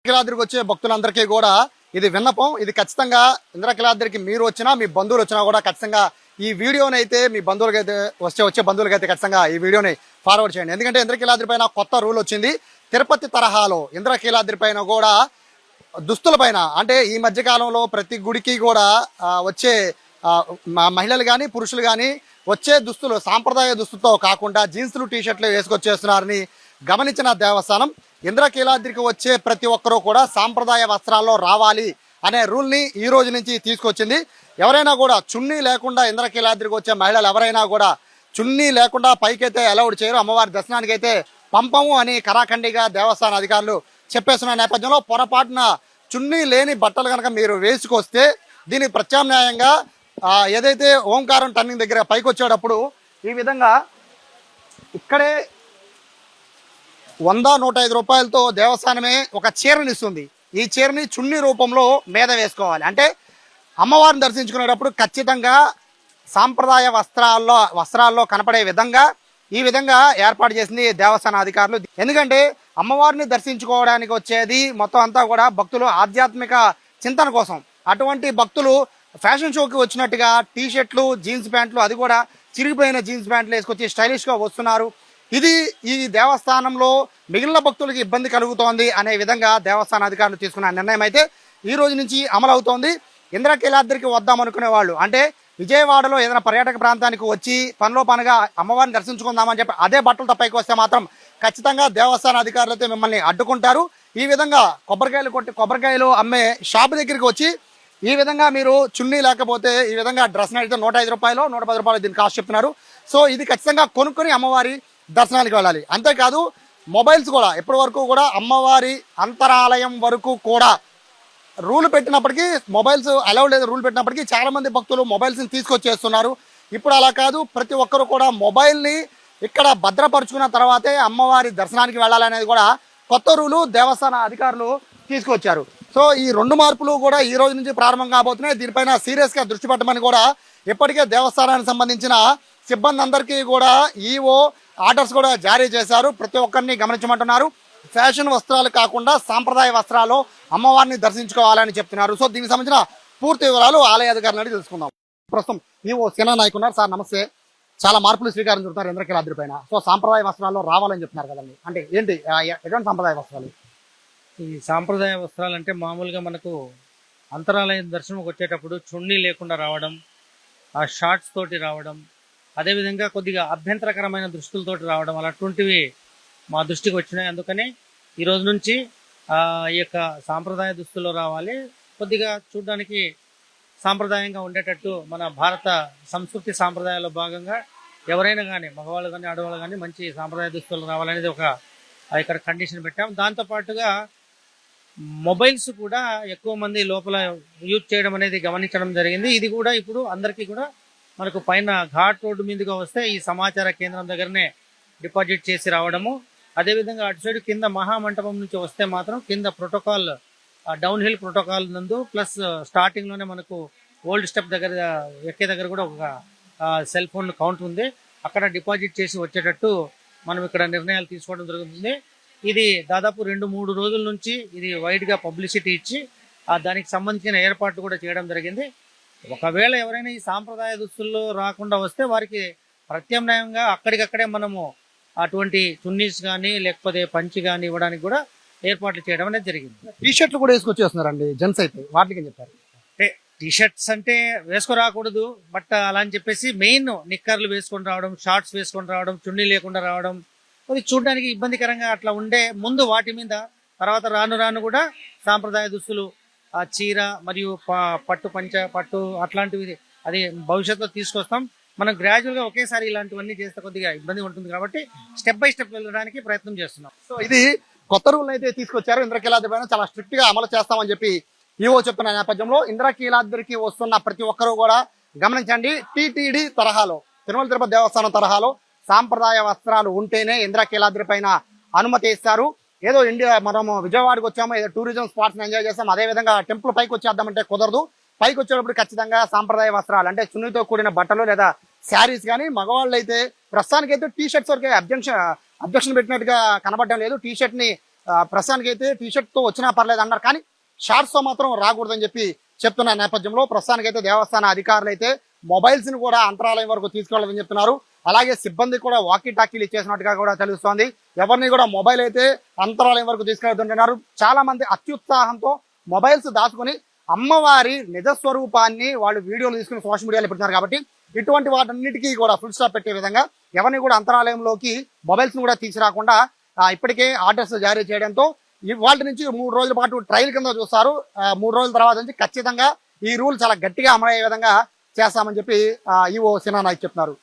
ఇంద్రకీలాద్రికి వచ్చే భక్తులందరికీ కూడా ఇది విన్నపం. ఇది ఖచ్చితంగా ఇంద్రకీలాద్రికి మీరు వచ్చినా మీ బంధువులు వచ్చినా కూడా ఖచ్చితంగా ఈ వీడియోని అయితే మీ బంధువులకి అయితే వచ్చే బంధువులకి అయితే ఖచ్చితంగా ఈ వీడియోని ఫార్వర్డ్ చేయండి. ఎందుకంటే ఇంద్రకీలాద్రి పైన కొత్త రూల్ వచ్చింది. తిరుపతి తరహాలో ఇంద్రకీలాద్రి పైన కూడా దుస్తుల పైన అంటే ఈ మధ్య కాలంలో ప్రతి గుడికి కూడా వచ్చే మహిళలు కానీ పురుషులు కానీ వచ్చే దుస్తులు సాంప్రదాయ దుస్తులతో కాకుండా జీన్స్లు టీషర్ట్లు వేసుకొచ్చేస్తున్నారని గమనించిన దేవస్థానం ఇంద్రకీలాద్రికి వచ్చే ప్రతి ఒక్కరూ కూడా సాంప్రదాయ వస్త్రాల్లో రావాలి అనే రూల్ని ఈ రోజు నుంచి తీసుకొచ్చింది. ఎవరైనా కూడా చున్నీ లేకుండా ఇంద్రకీలాద్రికి వచ్చే మహిళలు ఎవరైనా కూడా చున్నీ లేకుండా పైకైతే అలౌడ్ చేయరు, అమ్మవారి దర్శనానికి అయితే పంపము అని కరాఖండిగా దేవస్థాన అధికారులు చెప్పేస్తున్న నేపథ్యంలో పొరపాటున చున్నీ లేని బట్టలు కనుక మీరు వేసుకొస్తే దీనికి ప్రత్యామ్నాయంగా ఏదైతే ఓంకారం టర్నింగ్ దగ్గర పైకి వచ్చేటప్పుడు ఈ విధంగా ఇక్కడే 100-105 రూపాయలతో దేవస్థానమే ఒక చీరని ఇస్తుంది. ఈ చీరని చున్నీ రూపంలో మీద వేసుకోవాలి. అంటే అమ్మవారిని దర్శించుకునేటప్పుడు ఖచ్చితంగా సాంప్రదాయ వస్త్రాల్లో కనపడే విధంగా ఈ విధంగా ఏర్పాటు చేసింది దేవస్థాన అధికారులు. ఎందుకంటే అమ్మవారిని దర్శించుకోవడానికి వచ్చేది మొత్తం అంతా కూడా భక్తులు ఆధ్యాత్మిక చింతన కోసం. అటువంటి భక్తులు ఫ్యాషన్ షోకి వచ్చినట్టుగా టీషర్ట్లు జీన్స్ ప్యాంట్లు, అది కూడా చిరిగిపోయిన జీన్స్ ప్యాంట్లు వేసుకొచ్చి స్టైలిష్గా వస్తున్నారు. ఇది ఈ దేవస్థానంలో మిగిలిన భక్తులకి ఇబ్బంది కలుగుతోంది అనే విధంగా దేవస్థాన అధికారులు తీసుకున్న నిర్ణయం అయితే ఈ రోజు నుంచి అమలవుతోంది. ఇంద్రకీలాద్రికి వద్దామనుకునే వాళ్ళు అంటే విజయవాడలో ఏదైనా పర్యాటక ప్రాంతానికి వచ్చి పనిలో పనిగా అమ్మవారిని దర్శించుకుందామని చెప్పి అదే బట్టలతో పైకి వస్తే మాత్రం ఖచ్చితంగా దేవస్థాన అధికారులు అయితే మిమ్మల్ని అడ్డుకుంటారు. ఈ విధంగా కొబ్బరికాయలు అమ్మే షాప్ దగ్గరికి వచ్చి ఈ విధంగా మీరు చున్నీ లేకపోతే ఈ విధంగా డ్రెస్ అయితే 105 రూపాయలు 110 రూపాయలు దీని కాస్ట్ చెప్తున్నారు. సో ఇది ఖచ్చితంగా కొనుక్కొని అమ్మవారి దర్శనానికి వెళ్ళాలి. అంతేకాదు మొబైల్స్ కూడా ఇప్పటి వరకు కూడా అమ్మవారి అంతరాలయం వరకు కూడా రూల్ పెట్టినప్పటికీ మొబైల్స్ అలౌడ్ లేదు. రూల్ పెట్టినప్పటికీ చాలా మంది భక్తులు మొబైల్స్ని తీసుకొచ్చేస్తున్నారు. ఇప్పుడు అలా కాదు, ప్రతి ఒక్కరు కూడా మొబైల్ని ఇక్కడ భద్రపరుచుకున్న తర్వాతే అమ్మవారి దర్శనానికి వెళ్ళాలనేది కూడా కొత్త రూలు దేవస్థాన అధికారులు తీసుకొచ్చారు. సో ఈ 2 మార్పులు కూడా ఈ రోజు నుంచి ప్రారంభం కాబోతున్నాయి. దీనిపైన సీరియస్గా దృష్టి పెట్టమని కూడా ఇప్పటికే దేవస్థానానికి సంబంధించిన సిబ్బంది అందరికీ కూడా ఈఓ ఆర్డర్స్ కూడా జారీ చేశారు. ప్రతి ఒక్కరిని గమనించమంటున్నారు. ఫ్యాషన్ వస్త్రాలు కాకుండా సాంప్రదాయ వస్త్రాలు అమ్మవారిని దర్శించుకోవాలని చెప్తున్నారు. సో దీనికి సంబంధించిన పూర్తి వివరాలు ఆలయ అధికారులను తెలుసుకుందాం. ప్రస్తుతం ఈఓ సేనా నాయక్ ఉన్నారు. సార్ నమస్తే. చాలా మార్పులు స్వీకారం చుడుతున్నారు ఇంద్రకీలాద్రి పైన. సో సాంప్రదాయ వస్త్రాల్లో రావాలని చెప్తున్నారు కదండి, అంటే ఏంటి ఎటువంటి సాంప్రదాయ వస్త్రాలు? ఈ సాంప్రదాయ వస్త్రాలు అంటే మామూలుగా మనకు అంతరాలయ దర్శనంకి వచ్చేటప్పుడు చున్నీ లేకుండా రావడం, ఆ షార్ట్స్ తోటి రావడం, అదేవిధంగా కొద్దిగా అభ్యంతరకరమైన దుస్తులతోటి రావడం అలాంటివి మా దృష్టికి వచ్చినాయి. అందుకని ఈ రోజు నుంచి ఈ యొక్క సాంప్రదాయ దుస్తుల్లో రావాలి. కొద్దిగా చూడడానికి సాంప్రదాయంగా ఉండేటట్టు మన భారత సంస్కృతి సాంప్రదాయాల్లో భాగంగా ఎవరైనా కానీ మగవాళ్ళు కానీ ఆడవాళ్ళు కానీ మంచి సాంప్రదాయ దుస్తులు రావాలనేది ఒక ఇక్కడ కండిషన్ పెట్టాం. దాంతోపాటుగా మొబైల్స్ కూడా ఎక్కువ మంది లోపల యూజ్ చేయడం అనేది గమనించడం జరిగింది. ఇది కూడా ఇప్పుడు అందరికీ కూడా మనకు పైన ఘాట్ రోడ్డు మీదుగా వస్తే ఈ సమాచార కేంద్రం దగ్గరనే డిపాజిట్ చేసి రావడము, అదేవిధంగా అటు సైడ్ కింద మహామంటపం నుంచి వస్తే మాత్రం కింద ప్రోటోకాల్ డౌన్ హిల్ ప్రోటోకాల్ నందు ప్లస్ స్టార్టింగ్ లోనే మనకు ఓల్డ్ స్టెప్ దగ్గర ఎక్కే దగ్గర కూడా ఒక సెల్ ఫోన్ కౌంట్ ఉంది. అక్కడ డిపాజిట్ చేసి వచ్చేటట్టు మనం ఇక్కడ నిర్ణయాలు తీసుకోవడం జరుగుతుంది. ఇది దాదాపు 2-3 రోజుల నుంచి ఇది వైడ్ గా పబ్లిసిటీ ఇచ్చి దానికి సంబంధించిన ఏర్పాట్లు కూడా చేయడం జరిగింది. ఒకవేళ ఎవరైనా ఈ సాంప్రదాయ దుస్తుల్లో రాకుండా వస్తే వారికి ప్రత్యామ్నాయంగా అక్కడికక్కడే మనము అటువంటి చున్నీస్ కానీ లేకపోతే పంచి కానీ ఇవ్వడానికి కూడా ఏర్పాట్లు చేయడం అనేది జరిగింది. టీషర్ట్లు కూడా వేసుకొచ్చేస్తున్నారండి జెంట్స్ అయితే, వాటికి చెప్పారు. అంటే టీషర్ట్స్ అంటే వేసుకు రాకూడదు, బట్ అలా అని చెప్పేసి మెయిన్ నిక్కర్లు వేసుకొని రావడం, షార్ట్స్ వేసుకొని రావడం, చున్నీ లేకుండా రావడం అది చూడడానికి ఇబ్బందికరంగా అట్లా ఉండే ముందు వాటి మీద తర్వాత రాను రాను కూడా సాంప్రదాయ దుస్తులు ఆ చీర మరియు పట్టు అట్లాంటివి అది భవిష్యత్తులో తీసుకొస్తాం. మనం గ్రాడ్యువల్ గా ఒకేసారి ఇలాంటివన్నీ చేస్తే కొద్దిగా ఇబ్బంది ఉంటుంది కాబట్టి స్టెప్ బై స్టెప్ వెళ్ళడానికి ప్రయత్నం చేస్తున్నాం. సో ఇది కొత్త రూల్ అయితే తీసుకొచ్చారు. ఇంద్రకీలాద్రి పైన చాలా స్ట్రిక్ట్ గా అమలు చేస్తామని చెప్పి ఈవో చెప్తున్న నేపథ్యంలో ఇంద్రకీలాద్రికి వస్తున్న ప్రతి ఒక్కరూ కూడా గమనించండి. టీటీడీ తరహాలో తిరుమల తిరుపతి దేవస్థానం తరహాలో సాంప్రదాయ వస్త్రాలు ఉంటేనే ఇంద్రకీలాద్రి పైన అనుమతి ఇస్తారు. ఏదో మనం విజయవాడకి వచ్చామో ఏదో టూరిజం స్పాట్స్ ఎంజాయ్ చేస్తాం, అదేవిధంగా టెంపుల్ పైకి వచ్చేద్దామంటే కుదరదు. పైకి వచ్చేటప్పుడు ఖచ్చితంగా సాంప్రదాయ వస్త్రాలు అంటే చున్నీతో కూడిన బట్టలు లేదా శారీస్ కానీ, మగవాళ్ళు అయితే ప్రస్తుతానికైతే టీ షర్ట్స్ వరకే అబ్జెక్షన్ పెట్టినట్టుగా కనబడడం లేదు. టీ షర్ట్ ని ప్రస్తుతానికి అయితే టీషర్ట్ తో వచ్చినా పర్లేదు అన్నారు, కానీ షార్ట్స్ తో మాత్రం రాకూడదని చెప్పి చెప్తున్న నేపథ్యంలో ప్రస్తుతానికి అయితే దేవస్థాన అధికారులు అయితే మొబైల్స్ ని కూడా అంతరాలయం వరకు తీసుకెళ్లాలని చెప్తున్నారు. అలాగే సిబ్బంది కూడా వాకీ టాకీలు ఇచ్చేసినట్టుగా కూడా తెలుస్తోంది. ఎవరిని కూడా మొబైల్ అయితే అంతరాలయం వరకు తీసుకెళ్తుంటున్నారు. చాలా మంది అత్యుత్సాహంతో మొబైల్స్ దాచుకుని అమ్మవారి నిజస్వరూపాన్ని వాళ్ళు వీడియోలు తీసుకుని సోషల్ మీడియాలో పెడుతున్నారు. కాబట్టి ఇటువంటి వాటన్నిటికీ కూడా ఫుల్ స్టాప్ పెట్టే విధంగా ఎవరిని కూడా అంతరాలయంలోకి మొబైల్స్ ని కూడా తీసుకురాకుండా ఇప్పటికే ఆర్డర్స్ జారీ చేయడంతో వాళ్ళ నుంచి 3 రోజుల పాటు ట్రయల్ కింద చూస్తారు. 3 రోజుల తర్వాత నుంచి ఖచ్చితంగా ఈ రూల్ చాలా గట్టిగా అమలయ్యే విధంగా చేస్తామని చెప్పి ఈవో సినా నాయక్ చెప్తున్నారు.